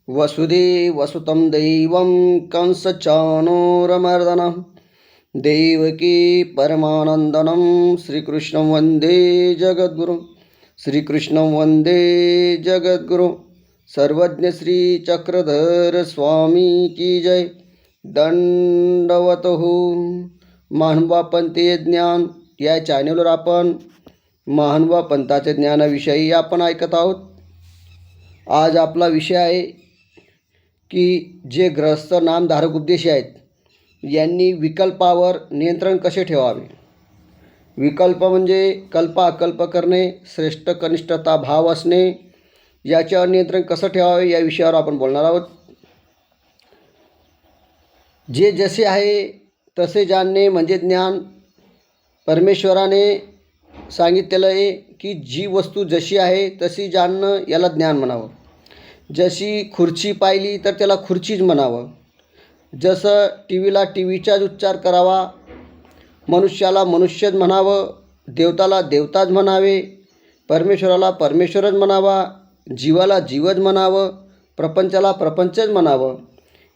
वसुदेवसुतं देवं कंसचाणूरमर्दनं देवकी परमानन्दनं श्रीकृष्णं वन्दे जगद्गुरुं सर्वज्ञ श्री चक्रधर स्वामी की जय. दंडवत हो. महानुभा पंथीय ज्ञान या चॅनलवर आपण महानुभा पंथाच्या ज्ञानाविषयी आपण ऐकत आहोत. आज आपला विषय आहे की जे ग्रहस्थ नामधारक उपदेशी आहेत यांनी विकल्पावर नियंत्रण कसे ठेवावे. विकल्प म्हणजे कल्प अकल्प करणे, श्रेष्ठ कनिष्ठता भाव असणे, याच्यावर नियंत्रण कसं ठेवावे या विषयावर आपण बोलणार आहोत. जे जसे आहे तसे जाणणे म्हणजे ज्ञान. परमेश्वराने सांगितलेलं आहे की जी वस्तू जशी आहे तशी जाणणं याला ज्ञान म्हणावं. जशी खुर्ची पाहिली तर त्याला खुर्चीच म्हणावं. जसं टीव्हीला टीव्हीचाच उच्चार करावा, मनुष्याला मनुष्यच म्हणावं, देवताला देवताच म्हणावे, परमेश्वराला परमेश्वरच म्हणावा, जीवाला जीवच म्हणावं, प्रपंचाला प्रपंचच म्हणावं.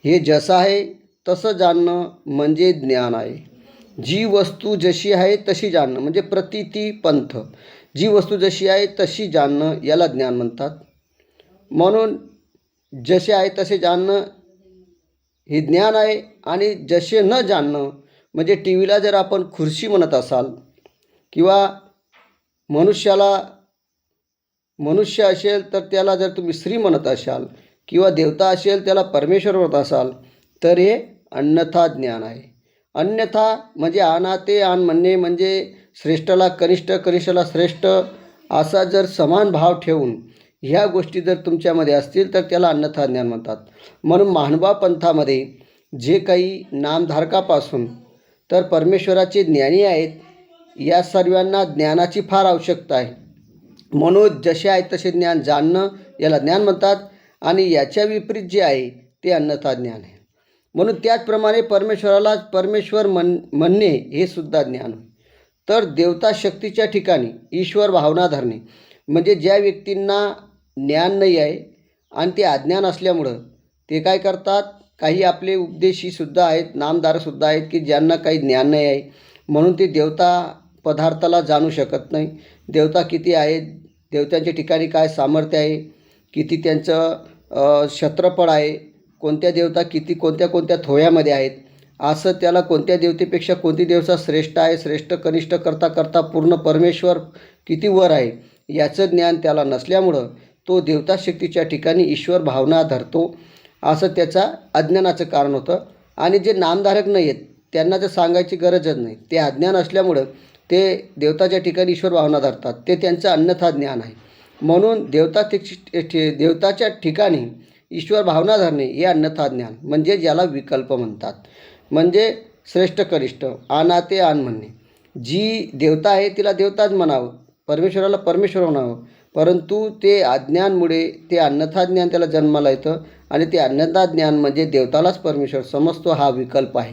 हे जसं आहे तसं जाणणं म्हणजे ज्ञान आहे. जी वस्तू जशी आहे तशी जाणणं म्हणजे प्रतीती पंथ. जी वस्तू जशी आहे तशी जाणणं याला ज्ञान म्हणतात. म्हणून जसे आहे तसे जाणणं हे ज्ञान आहे. आणि जसे न जाणणं म्हणजे टीव्हीला जर आपण खुर्ची म्हणत असाल किंवा मनुष्याला मनुष्य असेल तर त्याला जर तुम्ही स्त्री म्हणत असाल किंवा देवता असेल त्याला परमेश्वर म्हणत असाल तर हे अन्यथा ज्ञान आहे. अन्यथा म्हणजे आनाते आन म्हणणे म्हणजे श्रेष्ठला कनिष्ठ, कनिष्ठला श्रेष्ठ असा जर समान भाव ठेवून ह्या गोष्टी जर तुमच्यामध्ये असतील तर त्याला अन्यथा ज्ञान म्हणतात. म्हणून महानुभा पंथामध्ये जे काही नामधारकापासून तर परमेश्वराचे ज्ञानी आहेत या सर्वांना ज्ञानाची फार आवश्यकता आहे. म्हणून जसे आहेत तसे ज्ञान जाणणं याला ज्ञान म्हणतात. आणि याच्या विपरीत जे आहे ते अन्यथा ज्ञान आहे. म्हणून त्याचप्रमाणे परमेश्वराला परमेश्वर म्हणणे हे सुद्धा ज्ञान आहे. तर देवता शक्तीच्या ठिकाणी ईश्वर भावना धरणे म्हणजे ज्या व्यक्तींना ज्ञान नाही आहे आणि ते अज्ञान असल्यामुळं ते काय करतात, काही आपले उपदेशीसुद्धा आहेत, नामधारकसुद्धा आहेत की ज्यांना काही ज्ञान नाही आहे म्हणून ते देवता पदार्थाला जाणू शकत नाही. देवता किती आहेत, देवतांच्या ठिकाणी काय सामर्थ्य आहे, किती त्यांचं क्षेत्रफळ आहे, कोणत्या देवता किती कोणत्या कोणत्या थोव्यामध्ये आहेत, असं त्याला कोणत्या देवतेपेक्षा कोणती देवता श्रेष्ठ आहे, श्रेष्ठ कनिष्ठ करता करता पूर्ण परमेश्वर किती वर आहे याचं ज्ञान त्याला नसल्यामुळं तो देवता शक्तीच्या ठिकाणी ईश्वर भावना धरतो. असं त्याचा अज्ञानाचं कारण होतं. आणि जे नामधारक नाही आहेत त्यांना तर सांगायची गरजच नाही. ते अज्ञान असल्यामुळं ते देवताच्या ठिकाणी ईश्वर भावना धरतात. ते त्यांचं अन्यथा ज्ञान आहे. म्हणून देवताच्या ठिकाणी ईश्वर भावना धरणे हे अन्यथा ज्ञान म्हणजे ज्याला विकल्प म्हणतात. म्हणजे श्रेष्ठ कनिष्ठ आनाते आन म्हणणे. जी देवता आहे तिला देवताच म्हणावं, परमेश्वराला परमेश्वर म्हणावं. परंतु ते अज्ञानमुळे ते अन्यथा ज्ञान त्याला जन्माला येतं. आणि ते अन्यथा ज्ञान म्हणजे देवतालाच परमेश्वर समजतो हा विकल्प आहे.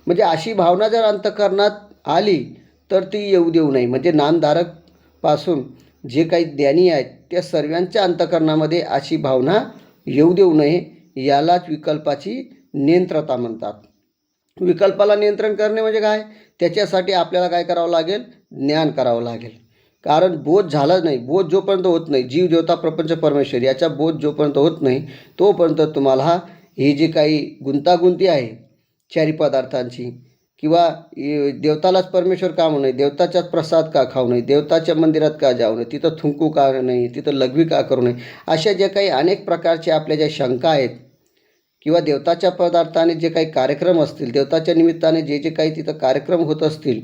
म्हणजे अशी भावना जर अंतःकरणात आली तर ती येऊ देऊ नये. म्हणजे नामधारकपासून जे काही ज्ञानी आहेत त्या सर्वांच्या अंतःकरणामध्ये अशी भावना येऊ देऊ नये. यालाच विकल्पाची नियंत्रता म्हणतात. विकल्पाला नियंत्रण करणे म्हणजे काय, त्याच्यासाठी आपल्याला काय करावं लागेल, ज्ञान करावं लागेल. कारण बोध झाला नाही, बोध जोपर्यंत होत नाही, जीव देवता प्रपंच परमेश्वर याचा बोध जोपर्यंत होत नाही तोपर्यंत तुम्हाला ही जी काही गुंतागुंती आहे चारी पदार्थांची किंवा देवतालाच परमेश्वर का म्हणू नये, देवताचाच प्रसाद का खाऊ नये, देवताच्या मंदिरात का जाऊ नये, तिथं थुंकू का नाही, तिथं लघवी का करू नये, अशा ज्या काही अनेक प्रकारच्या आपल्या ज्या शंका आहेत किंवा देवताच्या पदार्थाने जे काही कार्यक्रम असतील, देवताच्या निमित्ताने जे जे काही तिथं कार्यक्रम होत असतील,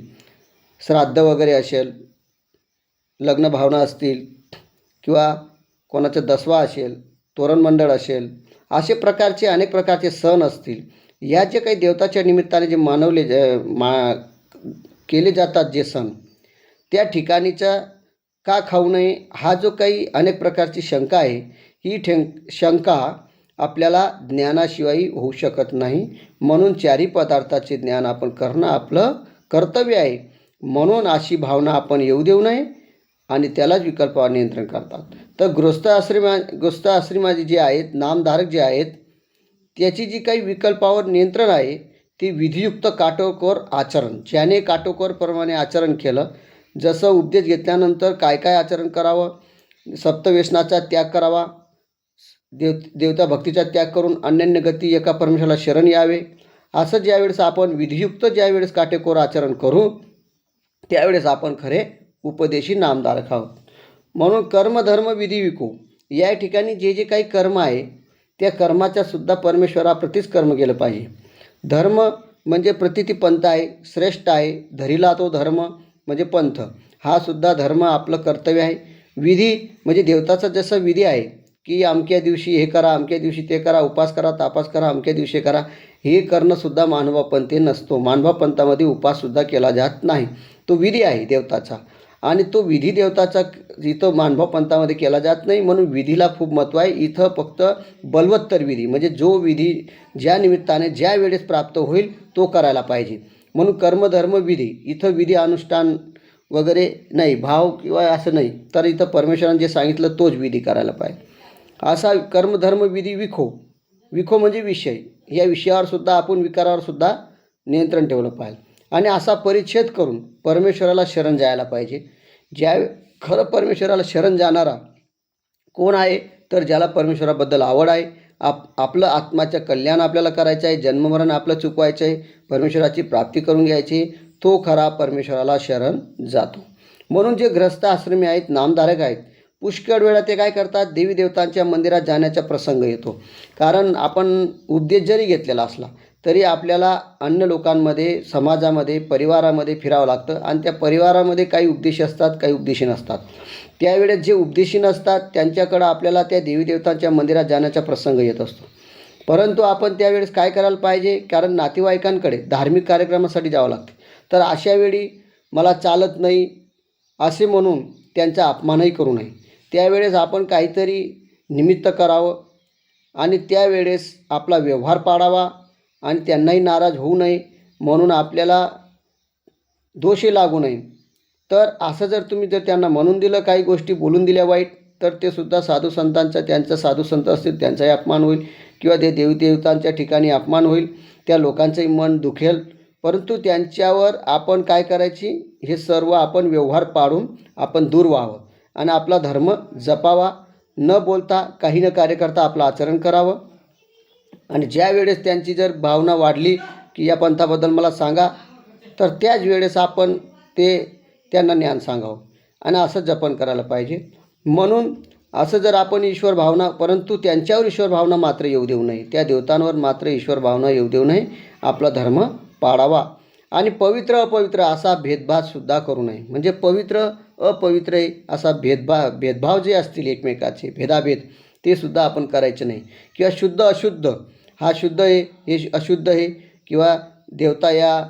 श्राद्ध वगैरे असेल, लग्न भावना असतील किंवा कोणाचा दसवा असेल, तोरण मंडळ असेल, असे प्रकारचे अनेक प्रकारचे सण असतील, या जे काही देवताच्या निमित्ताने जे केले जातात जे सण, त्या ठिकाणीचा का खाऊ नये हा जो काही अनेक प्रकारची शंका आहे, ही शंका आपल्याला ज्ञानाशिवाय होऊ शकत नाही. म्हणून चारी पदार्थाचे ज्ञान आपण करणं आपलं कर्तव्य आहे. म्हणून अशी भावना आपण येऊ देऊ नये. आणि त्यालाच विकल्पावर नियंत्रण करतात. तर गृहस्थ आश्रमाचे जे आहेत, नामधारक जे आहेत, त्याची जी काही विकल्पावर नियंत्रण आहे ती विधियुक्त काटेकोर आचरण, ज्याने काटेकोरप्रमाणे आचरण केलं, जसं उपदेश घेतल्यानंतर काय काय आचरण करावं, सप्तव्यसनाचा त्याग करावा, देवता भक्तीचा त्याग करून अनन्य गती एका परमेश्वराला शरण यावे, असं ज्यावेळेस आपण विधियुक्त ज्यावेळेस काटेकोर आचरण करू त्यावेळेस आपण खरे उपदेशी नामधारक आहोत. म्हणून कर्मधर्म विधी विको, या ठिकाणी जे जे काही कर्म आहे त्या कर्माच्या सुद्धा परमेश्वराप्रतीच कर्म केलं पाहिजे. धर्म म्हणजे प्रतिती पंथ आहे, श्रेष्ठ आहे, धरीला तो धर्म म्हणजे पंथ, हा सुद्धा धर्म आपलं कर्तव्य आहे. विधी म्हणजे देवताचा जसं विधी आहे की अमक्या दिवशी हे करा, अमक्या दिवशी ते करा, उपास करा, तापास करा, अमक्या दिवशी करा, हे करणंसुद्धा मानवापंथी नसतो. मानवापंथामध्ये उपाससुद्धा केला जात नाही, तो विधी आहे देवताचा. आणि तो विधी देवताचा इथं मानवापंथामध्ये केला जात नाही, म्हणून विधीला खूप महत्त्व आहे. इथं फक्त बलवत्तर विधी म्हणजे जो विधी ज्या निमित्ताने ज्या वेळेस प्राप्त होईल तो करायला पाहिजे. म्हणून कर्मधर्म विधी, इथं विधी अनुष्ठान वगैरे नाही, भाव किंवा असं नाही, तर इथं परमेश्वराने जे सांगितलं तोच विधी करायला पाहिजे. असा कर्मधर्म विधी विखो, विखो म्हणजे विषय, या विषयावर सुद्धा आपण विकारावर सुद्धा नियंत्रण ठेवलं पाहिजे. आणि असा परिच्छेद करून परमेश्वराला शरण जायला पाहिजे. खरं परमेश्वराला शरण जाणारा कोण आहे, तर ज्याला परमेश्वराबद्दल आवड आहे, आपलं आत्माचं कल्याण आपल्याला करायचं आहे, जन्ममरण आपलं चुकवायचं आहे, परमेश्वराची प्राप्ती करून घ्यायची, तो खरा परमेश्वराला शरण जातो. म्हणून जे गृहस्थ आश्रमी आहेत, नामधारक आहेत, पुष्कळ वेळा ते काय करतात, देवी देवतांच्या मंदिरात जाण्याचा प्रसंग येतो. कारण आपण उपदेश जरी घेतलेला असला तरी आपल्याला अन्य लोकांमध्ये, समाजामध्ये, परिवारामध्ये फिरावं लागतं. आणि त्या परिवारामध्ये काही उपदेशी असतात, काही उपदेशी नसतात. त्यावेळेस जे उपदेशी नसतात त्यांच्याकडं आपल्याला त्या देवी देवतांच्या मंदिरात जाण्याचा प्रसंग येत असतो. परंतु आपण त्यावेळेस काय करायला पाहिजे, कारण नातेवाईकांकडे धार्मिक कार्यक्रमासाठी जावं लागतं. तर अशा वेळी मला चालत नाही असे म्हणून त्यांचा अपमानही करू नये. त्यावेळेस आपण काहीतरी निमित्त करावं आणि त्यावेळेस आपला व्यवहार पाडावा आणि त्यांनाही नाराज होऊ नये, म्हणून आपल्याला दोषही लागू नये. तर असं जर तुम्ही त्यांना म्हणून दिलं, काही गोष्टी बोलून दिल्या वाईट, तर ते सुद्धा साधू संतांचा, त्यांचं साधू संत असतील त्यांचाही अपमान होईल किंवा ते देवी देवतांच्या ठिकाणी अपमान होईल, त्या लोकांचंही मन दुखेल. परंतु त्यांच्यावर आपण काय करायची, हे सर्व आपण व्यवहार पाडून आपण दूर व्हावं आणि आपला धर्म जपावा, न बोलता काही न कार्य करता आपलं आचरण करावं. आणि ज्या वेळेस त्यांची जर भावना वाढली की या पंथाबद्दल मला सांगा, तर त्याच वेळेस आपण त्यांना ज्ञान सांगावं आणि असं जपन करायला पाहिजे. म्हणून असं जर आपण ईश्वर भावना, परंतु त्यांच्यावर ईश्वर भावना मात्र येऊ देऊ नये, त्या देवतांवर मात्र ईश्वर भावना येऊ देऊ नये, आपला धर्म पाळावा. आणि पवित्र अपवित्र असा भेदभावसुद्धा करू नये. म्हणजे पवित्र अपवित्र आहे असा भेदभाव जे असतील एकमेकाचे भेदाभेद, ते सुद्धा आपण करायचे नाही. किंवा शुद्ध अशुद्ध, हा शुद्ध आहे हे अशुद्ध आहे, किंवा देवता या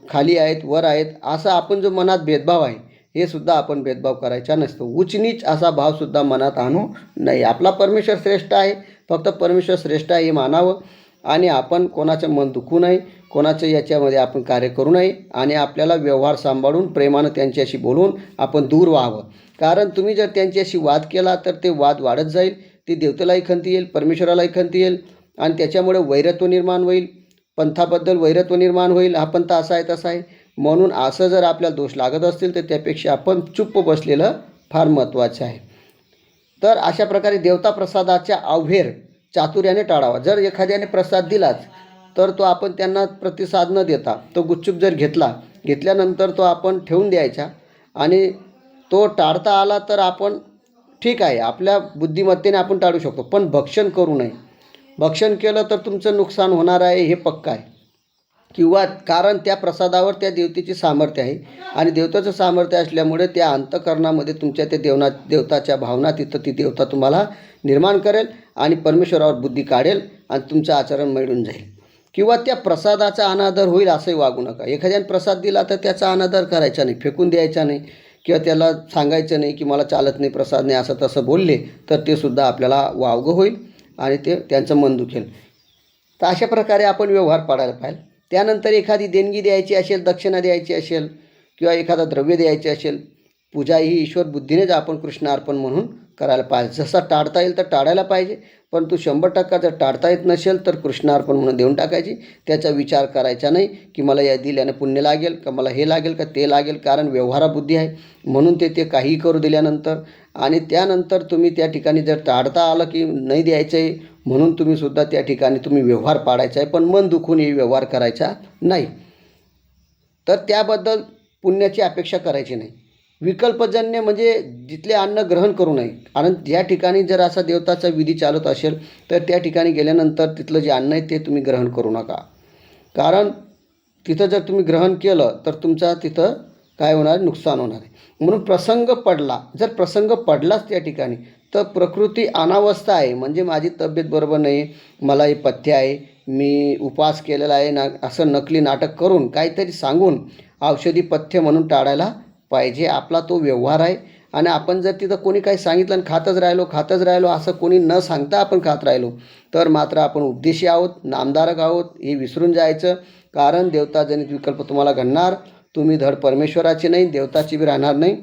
खाली आहेत वर आहेत, असा आपण जो मनात भेदभाव आहे हे सुद्धा आपण भेदभाव करायचा नसतो. उचनीच असा भावसुद्धा मनात आणू नये. आपला परमेश्वर श्रेष्ठ आहे, फक्त परमेश्वर श्रेष्ठ आहे हे मानावं आणि आपण कोणाचं मन दुखू नये, कोणाचं याच्यामध्ये आपण कार्य करू नये आणि आपल्याला व्यवहार सांभाळून प्रेमानं त्यांच्याशी बोलून आपण दूर व्हावं. कारण तुम्ही जर त्यांच्याशी वाद केला तर ते वाद वाढत जाईल, ते देवतेलाही खंती येईल, परमेश्वरालाही खंती येईल आणि त्याच्यामुळे वैरत्व निर्माण होईल, पंथाबद्दल वैरत्व निर्माण होईल, हा पंथ असा आहे तसा आहे. म्हणून असं जर आपल्याला दोष लागत असतील तर त्यापेक्षा आपण चुप्प बसलेलं फार महत्त्वाचं आहे. तर अशा प्रकारे देवता प्रसादाच्या अवहेर चातुर्याने टाळावा. जर एखाद्याने प्रसाद दिलाच तर तो आपण त्यांना प्रतिसाद न देता तो गुपचूप जर घेतल्यानंतर तो आपण ठेवून द्यायचा आणि तो टाळता आला तर आपण ठीक आहे, आपल्या बुद्धिमत्तेने आपण टाळू शकतो, पण भक्षण करू नये. भक्षण केलं तर तुमचं नुकसान होणार आहे हे पक्का आहे. किंवा कारण त्या प्रसादावर त्या देवतेची सामर्थ्य आहे आणि देवताचं सामर्थ्य असल्यामुळे त्या अंतःकरणामध्ये तुमच्या त्या देवताच्या भावना तिथं ती देवता तुम्हाला निर्माण करेल आणि परमेश्वरावर बुद्धी काढेल आणि तुमचं आचरण मिळून जाईल. किंवा त्या प्रसादाचा अनादर होईल असंही वागू नका. एखाद्याने प्रसाद दिला तर त्याचा अनादर करायचा नाही, फेकून द्यायचा नाही किंवा त्याला सांगायचं नाही की मला चालत नाही प्रसाद नाही, असं तसं बोलले तर ते सुद्धा आपल्याला वावगं होईल आणि ते त्यांचं मन दुखेल. तर अशा प्रकारे आपण व्यवहार पाडायला पाहिजे. त्यानंतर एखादी देणगी द्यायची असेल, दक्षिणा द्यायची असेल किंवा एखादा द्रव्य द्यायचे असेल पूजा ही ईश्वर बुद्धीनेच आपण कृष्णार्पण म्हणून करायला पाहिजे. जसा टाळता येईल तर टाळायला पाहिजे, परंतु 100% जर टाळता येत नसेल तर कृष्णार्पण म्हणून देऊन टाकायची. त्याचा विचार करायचा नाही की मला या दिल्याने पुण्य लागेल का, मला हे लागेल का ते लागेल, कारण व्यवहाराबुद्धी आहे म्हणून ते काहीही करू दिल्यानंतर. आणि त्यानंतर तुम्ही त्या ठिकाणी जर टाळता आलं की नाही द्यायचं आहे म्हणून तुम्ही सुद्धा त्या ठिकाणी तुम्ही व्यवहार पाडायचा आहे, पण मन दुखून हे व्यवहार करायचा नाही. तर त्याबद्दल पुण्याची अपेक्षा करायची नाही. विकल्पजन्य म्हणजे जिथले अन्न ग्रहण करू नये. कारण ज्या ठिकाणी जर असा देवताचा विधी चालत असेल तर त्या ठिकाणी गेल्यानंतर तिथलं जे अन्न आहे ते तुम्ही ग्रहण करू नका. कारण तिथं जर तुम्ही ग्रहण केलं तर तुमचा तिथं काय होणार, नुकसान होणार आहे. म्हणून प्रसंग पडला, जर प्रसंग पडलाच त्या ठिकाणी तर प्रकृती अनावस्था आहे, म्हणजे माझी तब्येत बरोबर नाही, मला हे पथ्य आहे, मी उपवास केलेला आहे ना, असं नकली नाटक करून काहीतरी सांगून औषधी पथ्य म्हणून टाळायला पाहिजे. आपला तो व्यवहार आहे. आणि आपण जर तिथं कोणी काही सांगितलं आणि खातच राहिलो असं कोणी न सांगता आपण खात राहिलो तर मात्र आपण उपदेशी आहोत, नामधारक आहोत हे विसरून जायचं. कारण देवताजनित विकल्प तुम्हाला घडणार. तुम्ही धड परमेश्वराचे नाही, देवताची बी राहणार नाही,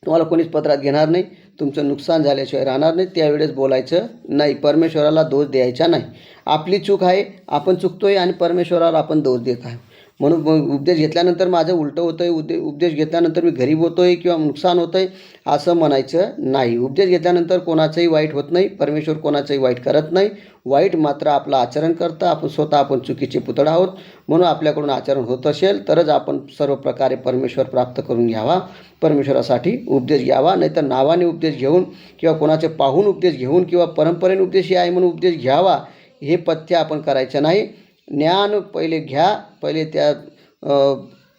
तुम्हाला कोणीच पत्रात घेणार नाही, तुमचं नुकसान झाल्याशिवाय राहणार नाही. त्यावेळेस बोलायचं नाही, परमेश्वराला दोष द्यायचा नाही. आपली चूक आहे, आपण चुकतोय आणि परमेश्वराला आपण दोष देत आहे. म्हणून उपदेश घेतल्यानंतर माझं उलटं होतं आहे, उपदेश घेतल्यानंतर मी गरीब होतो आहे किंवा नुकसान होतं आहे असं म्हणायचं नाही. उपदेश घेतल्यानंतर कोणाचंही वाईट होत नाही, परमेश्वर कोणाचंही वाईट करत नाही. वाईट मात्र आपलं आचरण करतं. आपण चुकीचे पुतळा आहोत, म्हणून आपल्याकडून आचरण होत असेल तरच आपण सर्व प्रकारे परमेश्वर प्राप्त करून घ्यावा, परमेश्वरासाठी उपदेश घ्यावा. नाहीतर नावाने उपदेश घेऊन किंवा कोणाचे पाहून उपदेश घेऊन किंवा परंपरेने उपदेश आहे म्हणून उपदेश घ्यावा हे पथ्य आपण करायचं नाही. ज्ञान पहिले घ्या, पहिले त्या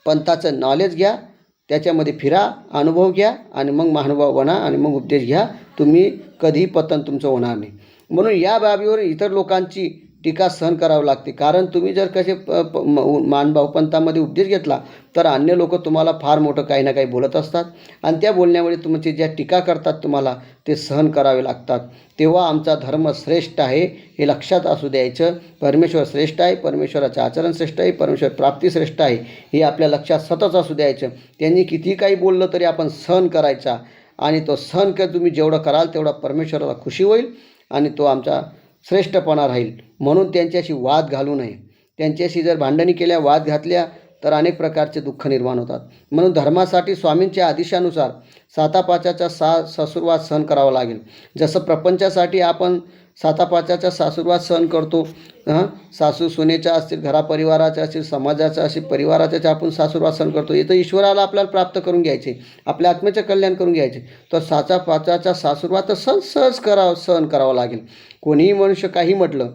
पंथाचं नॉलेज घ्या, त्याच्यामध्ये फिरा, अनुभव घ्या आणि मग महानुभाव बना आणि मग उपदेश घ्या. तुम्ही कधीही पतन तुमचं होणार नाही. म्हणून या बाबीवर इतर लोकांची टीका सहन करावी लागते. कारण तुम्ही जर कसे मानभाव पंथामध्ये उपदेश घेतला तर अन्य लोक तुम्हाला फार मोठं काही ना काही बोलत असतात आणि त्या बोलण्यामुळे तुमची ज्या टीका करतात तुम्हाला ते सहन करावे लागतात. तेव्हा आमचा धर्म श्रेष्ठ आहे हे लक्षात असू द्यायचं. परमेश्वर श्रेष्ठ आहे, परमेश्वराचं आचरण श्रेष्ठ आहे, परमेश्वर प्राप्ती श्रेष्ठ आहे हे आपल्या लक्षात सतत असू द्यायचं. त्यांनी किती काही बोललं तरी आपण सहन करायचा आणि तो सहन तुम्ही जेवढं कराल तेवढा परमेश्वराला खुशी होईल आणि तो आमचा श्रेष्ठपणा राहील. म्हणून त्यांच्याशी वाद घालू नये. त्यांच्याशी जर भांडणी केल्या, वाद घातल्या तर अनेक प्रकारचे दुःख निर्माण होतात. म्हणून धर्मासाठी स्वामींच्या आदेशानुसार 7-5चा सासुरवाद सहन करावा लागेल. जसं प्रपंचासाठी आपण 7-5चा सासुरवाद सहन करतो, सासू सुनेचा असतील, घरापरिवाराचा असतील, समाजाचा असेल, परिवाराचा आपण सासुरवाद सहन करतो. इथं ईश्वराला आपल्याला प्राप्त करून घ्यायचे, आपल्या आत्म्याचे कल्याण करून घ्यायचे. तर 7-5चा सासुरवाद तर सहज सहन करावा लागेल. कोणीही मनुष्य काही म्हटलं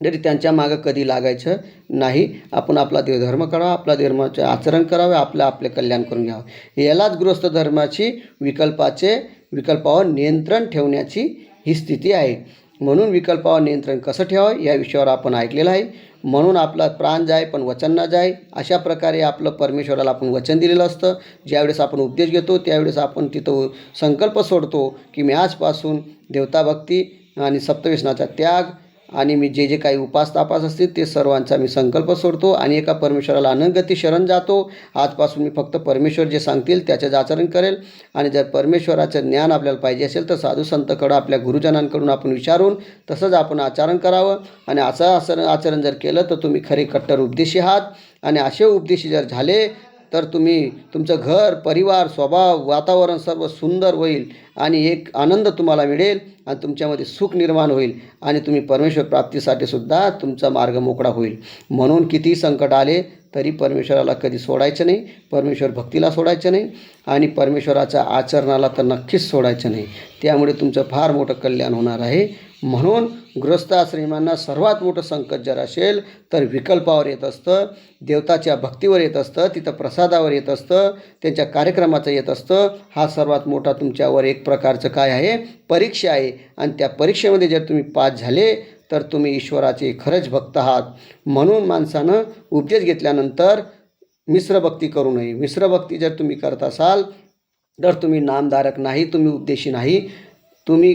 तरी त्यांच्या मागं कधी लागायचं नाही. आपण आपला देवधर्म करावा, आपला धर्माचे आचरण करावे, आपले कल्याण करून घ्यावं. यालाच गृहस्थ धर्माची विकल्पावर नियंत्रण ठेवण्याची ही स्थिती आहे. म्हणून विकल्पावर नियंत्रण कसं ठेवावं या विषयावर आपण ऐकलेलं आहे. म्हणून आपला प्राण जाय पण वचन ना जाय, अशा प्रकारे आपलं परमेश्वराला आपण वचन दिलेलं असतं. ज्यावेळेस आपण उपदेश घेतो त्यावेळेस आपण तिथं संकल्प सोडतो की मी आजपासून देवताभक्ती आणि सप्तव्यसनाचा त्याग आणि मी जे काही उपास तापास असतील ते सर्वांचा मी संकल्प सोडतो आणि एका परमेश्वराला अनंगती शरण जातो. आजपासून मी फक्त परमेश्वर जे सांगतील त्याचेच आचरण करेल. आणि जर परमेश्वराचं ज्ञान आपल्याला पाहिजे असेल तर साधू संतकडं आपल्या गुरुजनांकडून आपण विचारून तसंच आपण आचरण करावं. आणि असं आचरण जर केलं तर तुम्ही खरे कट्टर उपदेशी आहात. आणि असे उपदेशी जर झाले तर तुमचं घर, परिवार, स्वभाव, वातावरण सर्व सुंदर होईल आणि एक आनंद तुम्हाला मिळेल आणि तुमच्यामध्ये सुख निर्माण होईल आणि तुम्ही परमेश्वर प्राप्तीसाठी सुद्धा तुमचा मार्ग मोकळा होईल. म्हणून किती संकट आले तरी परमेश्वराला कधी सोडायचं नाही, परमेश्वर भक्तीला सोडायचं नाही आणि परमेश्वराच्या आचरणाला तर नक्कीच सोडायचं नाही. त्यामुळे तुमचं फार मोठं कल्याण होणार आहे. म्हणून गृहस्थाश्रमींना सर्वात मोठं संकट जर असेल तर विकल्पावर येत असतं, देवताच्या भक्तीवर येत असतं, तिथं प्रसादावर येत असतं, त्यांच्या कार्यक्रमाचं येत असतं. हा सर्वात मोठा तुमच्यावर एक प्रकारचं काय आहे, परीक्षा आहे. आणि त्या परीक्षेमध्ये जर तुम्ही पास झाले तर तुम्ही ईश्वराचे खरंच भक्त आहात. म्हणून माणसानं उपदेश घेतल्यानंतर मिश्र भक्ती करू नये. मिश्र भक्ती जर तुम्ही करत असाल तर तुम्ही नामधारक नाही, तुम्ही उपदेशी नाही. तुम्ही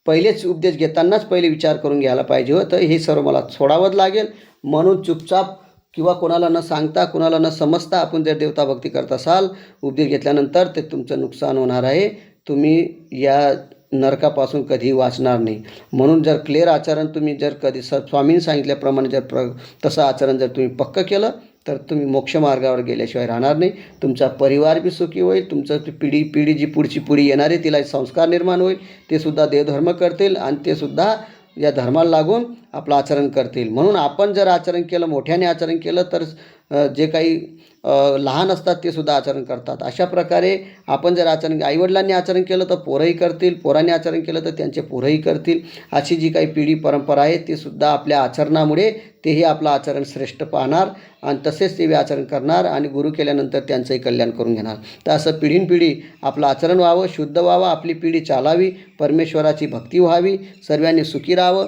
पहिलेच उपदेश घेतानाच पहिले विचार करून घ्यायला पाहिजे होतं हे सर्व मला सोडावंच लागेल. म्हणून चुपचाप किंवा कोणाला न सांगता, कोणाला न समजता आपण जर देवता भक्ती करत असाल, उपदेश घेतल्यानंतर ते तुमचं नुकसान होणार आहे. तुम्ही या नरकापासून कधीही वाचणार नाही. म्हणून जर क्लिअर आचरण तुम्ही जर कधी स्वामींनी सांगितल्याप्रमाणे जर तसं आचरण जर तुम्ही पक्कं केलं तर तुम्ही मोक्षमार्गावर गेल्याशिवाय राहणार नाही. तुमचा परिवार बी सुखी होईल. तुमचं पिढी जी पुढची पिढी येणार आहे तिला संस्कार निर्माण होईल. ते सुद्धा देवधर्म करतील आणि ते सुद्धा या धर्माला लागून आपलं आचरण करतील. म्हणून आपण जर आचरण केलं, मोठ्याने आचरण केलं तर जे काही लहान असतात ते सुद्धा आचरण करतात. अशा प्रकारे आपण जर आईवडिलांनी आचरण केलं तर पोरंही करतील, पोरांनी आचरण केलं तर त्यांचे पोरंही करतील. अशी जी काही पिढी परंपरा आहे ती सुद्धा आपल्या आचरणामुळे तेही आपलं आचरण श्रेष्ठ पाहणार आणि तसेच ते आचरण करणार आणि गुरु केल्यानंतर त्यांचंही कल्याण करून घेणार. तर असं पिढीनपिढी आपलं आचरण व्हावं, शुद्ध व्हावं, आपली पिढी चालावी, परमेश्वराची भक्ती व्हावी, सर्वांनी सुखी राहावं,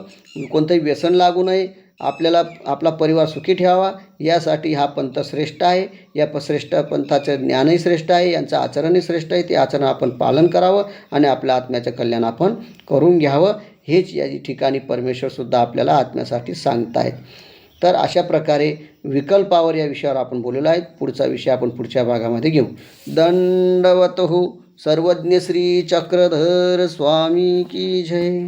कोणतंही व्यसन लागू नये, आपल्याला आपला परिवार सुखी ठेवावा, यासाठी हा पंथ श्रेष्ठ आहे. या श्रेष्ठ पंथाचं ज्ञानही श्रेष्ठ आहे, यांचं आचरणही श्रेष्ठ आहे. ते आचरण आपण पालन करावं आणि आपल्या आत्म्याचं कल्याण आपण करून घ्यावं. हेच या ठिकाणी परमेश्वरसुद्धा आपल्याला आत्म्यासाठी सांगत आहेत. तर अशा प्रकारे विकल्पावर या विषयावर आपण बोललेलो आहे. पुढचा विषय आपण पुढच्या भागामध्ये घेऊ. दंडवतः सर्वज्ञ श्री चक्रधर स्वामी की जय.